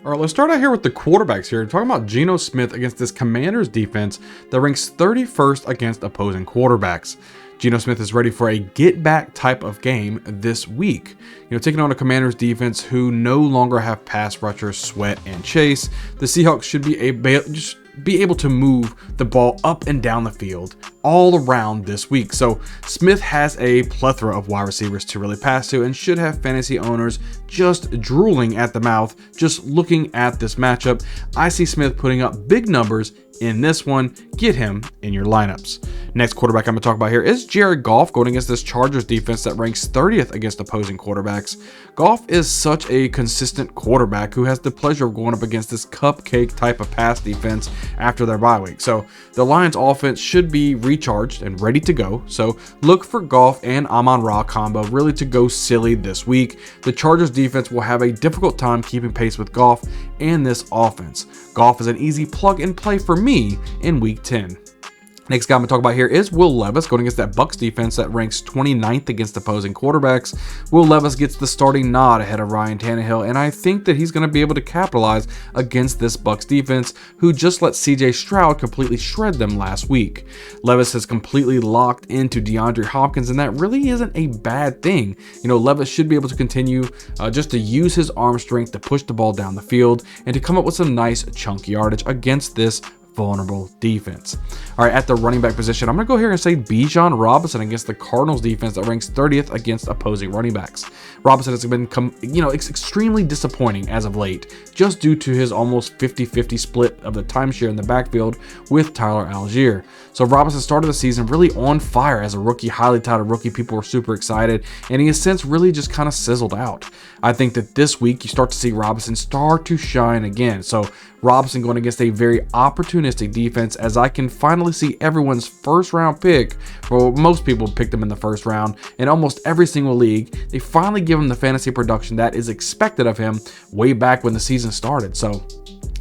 All right, let's start out here with the quarterbacks here. Talking about Gino Smith against this Commanders defense that ranks 31st against opposing quarterbacks. Gino Smith is ready for a get-back type of game this week. Taking on a Commanders defense who no longer have pass rushers Sweat and Chase. The Seahawks should be able to move the ball up and down the field all around this week. So Smith has a plethora of wide receivers to really pass to and should have fantasy owners just drooling at the mouth just looking at this matchup. I see Smith putting up big numbers in this one. Get him in your lineups. Next quarterback I'm going to talk about here is Jared Goff going against this Chargers defense that ranks 30th against opposing quarterbacks. Goff is such a consistent quarterback who has the pleasure of going up against this cupcake type of pass defense after their bye week. So the Lions offense should be recharged and ready to go. So look for Goff and Amon-Ra combo really to go silly this week. The Chargers defense will have a difficult time keeping pace with Goff and this offense. Goff is an easy plug and play for me in week 10. Next guy I'm going to talk about here is Will Levis going against that Bucs defense that ranks 29th against opposing quarterbacks. Will Levis gets the starting nod ahead of Ryan Tannehill, and I think that he's going to be able to capitalize against this Bucs defense who just let CJ Stroud completely shred them last week. Levis has completely locked into DeAndre Hopkins, and that really isn't a bad thing. Levis should be able to continue just to use his arm strength to push the ball down the field and to come up with some nice chunk yardage against this vulnerable defense. All right, at the running back position, I'm going to go here and say Jon Robinson against the Cardinals defense that ranks 30th against opposing running backs. Robinson has been extremely disappointing as of late, just due to his almost 50-50 split of the timeshare in the backfield with Tyler Algier. So Robinson started the season really on fire as a rookie, highly touted rookie. People were super excited, and he has since really just kind of sizzled out. I think that this week you start to see Robinson start to shine again. So Robinson going against a very opportunistic defense, as I can finally see everyone's first round pick. Well, most people picked him in the first round in almost every single league. They finally give him the fantasy production that is expected of him way back when the season started. So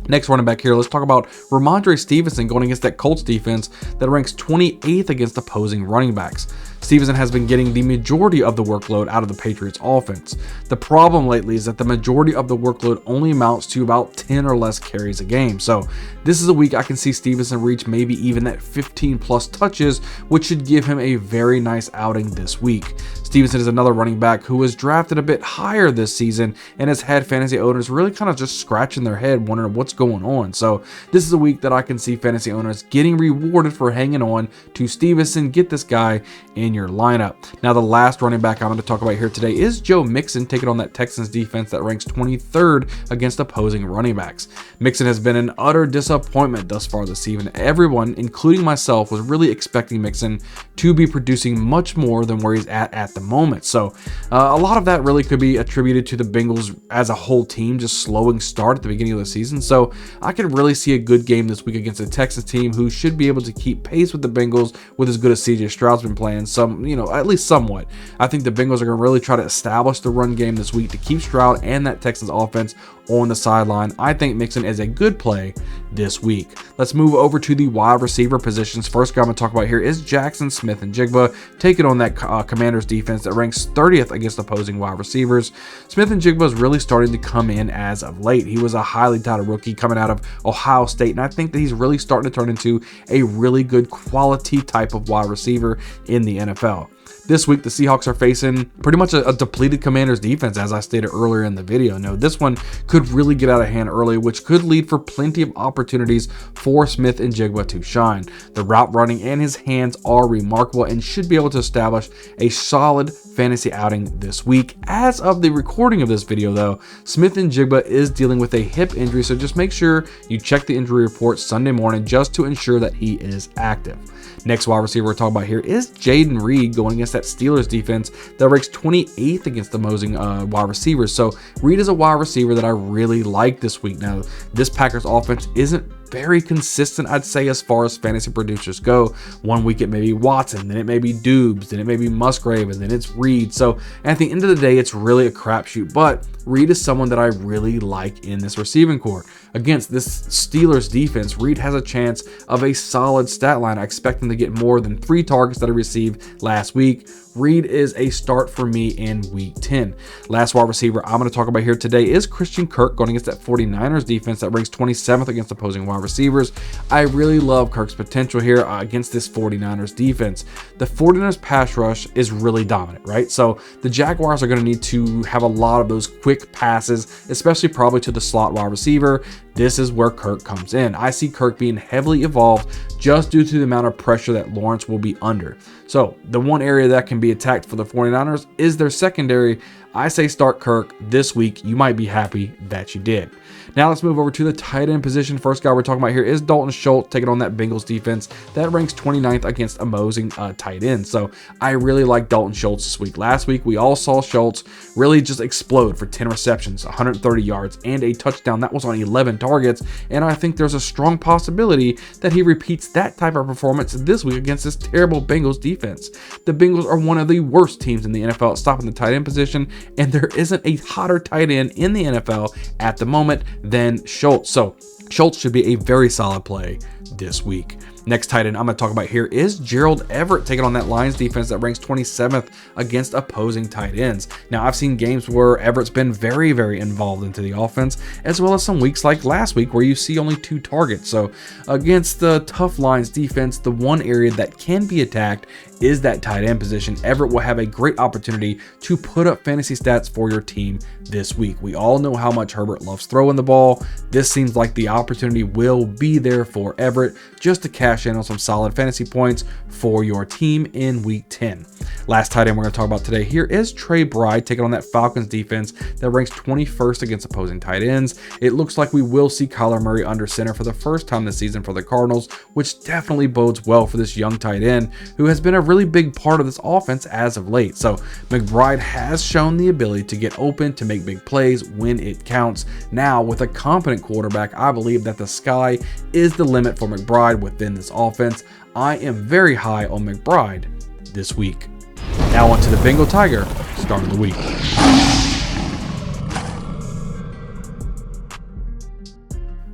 next running back here, let's talk about Ramondre Stevenson going against that Colts defense that ranks 28th against opposing running backs. Stevenson has been getting the majority of the workload out of the Patriots offense. The problem lately is that the majority of the workload only amounts to about 10 or less carries a game. So this is a week I can see Stevenson reach maybe even that 15 plus touches, which should give him a very nice outing this week. Stevenson is another running back who was drafted a bit higher this season and has had fantasy owners really kind of just scratching their head wondering what's going on. So this is a week that I can see fantasy owners getting rewarded for hanging on to Stevenson. Get this guy in your lineup. Now the last running back I'm going to talk about here today is Joe Mixon taking on that Texans defense that ranks 23rd against opposing running backs. Mixon has been an utter disappointment thus far this season. Everyone, including myself, was really expecting Mixon to be producing much more than where he's at the moment. So a lot of that really could be attributed to the Bengals as a whole team just slowing start at the beginning of the season. So I could really see a good game this week against the Texans team who should be able to keep pace with the Bengals with as good as CJ Stroud's been playing, at least somewhat. I think the Bengals are going to really try to establish the run game this week to keep Stroud and that Texans offense on the sideline. I think Mixon is a good play this week. Let's move over to the wide receiver positions. First guy I'm going to talk about here is Jackson Smith-Njigba taking on that Commanders defense that ranks 30th against opposing wide receivers. Smith-Njigba is really starting to come in as of late. He was a highly touted rookie coming out of Ohio State, and I think that he's really starting to turn into a really good quality type of wide receiver in the NFL. This week, the Seahawks are facing pretty much a depleted Commanders defense, as I stated earlier in the video. Now, this one could really get out of hand early, which could lead for plenty of opportunities for Smith-Njigba to shine. The route running and his hands are remarkable and should be able to establish a solid fantasy outing this week. As of the recording of this video, though, Smith-Njigba is dealing with a hip injury, so just make sure you check the injury report Sunday morning just to ensure that he is active. Next wide receiver we're talking about here is Jaden Reed going against that Steelers defense that ranks 28th against the opposing wide receivers. So Reed is a wide receiver that I really like this week. Now, this Packers offense isn't very consistent, I'd say, as far as fantasy producers go. One week it may be Watson, then it may be Dubes, then it may be Musgrave, and then it's Reed. So at the end of the day, it's really a crapshoot. But Reed is someone that I really like in this receiving corps. Against this Steelers defense, Reed has a chance of a solid stat line. I expect him to get more than 3 targets that he received last week. Reed is a start for me in week 10. Last wide receiver I'm going to talk about here today is Christian Kirk going against that 49ers defense that ranks 27th against opposing wide receivers. I really love Kirk's potential here against this 49ers defense. The 49ers pass rush is really dominant, right? So the Jaguars are going to need to have a lot of those quick passes, especially probably to the slot wide receiver. This is where Kirk comes in. I see Kirk being heavily evolved just due to the amount of pressure that Lawrence will be under. So the one area that can be attacked for the 49ers is their secondary. I say start Kirk this week. You might be happy that you did. Now let's move over to the tight end position. First guy we're talking about here is Dalton Schultz taking on that Bengals defense that ranks 29th against opposing tight ends. So I really like Dalton Schultz this week. Last week we all saw Schultz really just explode for 10 receptions, 130 yards, and a touchdown. That was on 11 targets, and I think there's a strong possibility that he repeats that type of performance this week against this terrible Bengals defense. The Bengals are one of the worst teams in the NFL at stopping the tight end position, and there isn't a hotter tight end in the NFL at the moment than Schultz. So Schultz should be a very solid play this week. Next tight end I'm going to talk about here is Gerald Everett taking on that Lions defense that ranks 27th against opposing tight ends. Now, I've seen games where Everett's been very, very involved into the offense, as well as some weeks like last week where you see only 2 targets. So against the tough Lions defense, the one area that can be attacked is that tight end position. Everett will have a great opportunity to put up fantasy stats for your team this week. We all know how much Herbert loves throwing the ball. This seems like the opportunity will be there for Everett just to cash in on some solid fantasy points for your team in week 10. Last tight end we're going to talk about today here is Trey McBride taking on that Falcons defense that ranks 21st against opposing tight ends. It looks like we will see Kyler Murray under center for the first time this season for the Cardinals, which definitely bodes well for this young tight end who has been a really big part of this offense as of late. So McBride has shown the ability to get open, to make big plays when it counts. Now, with a competent quarterback, I believe that the sky is the limit for McBride within this offense. I am very high on McBride this week. Now on to the Bengal Tiger start of the week.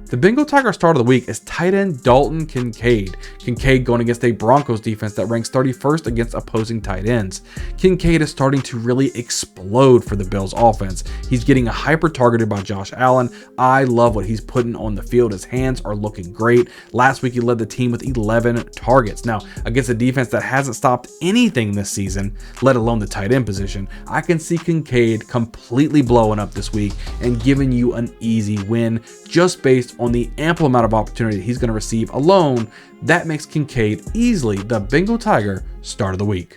The Bengal Tiger start of the week is tight end Dalton Kincaid. Kincaid going against a Broncos defense that ranks 31st against opposing tight ends. Kincaid is starting to really explode for the Bills offense. He's getting hyper targeted by Josh Allen. I love what he's putting on the field. His hands are looking great. Last week he led the team with 11 targets. Now, against a defense that hasn't stopped anything this season, let alone the tight end position, I can see Kincaid completely blowing up this week and giving you an easy win just based on the ample amount of opportunity he's going to receive alone. That makes Kincaid easily the Bengal Tiger start of the week.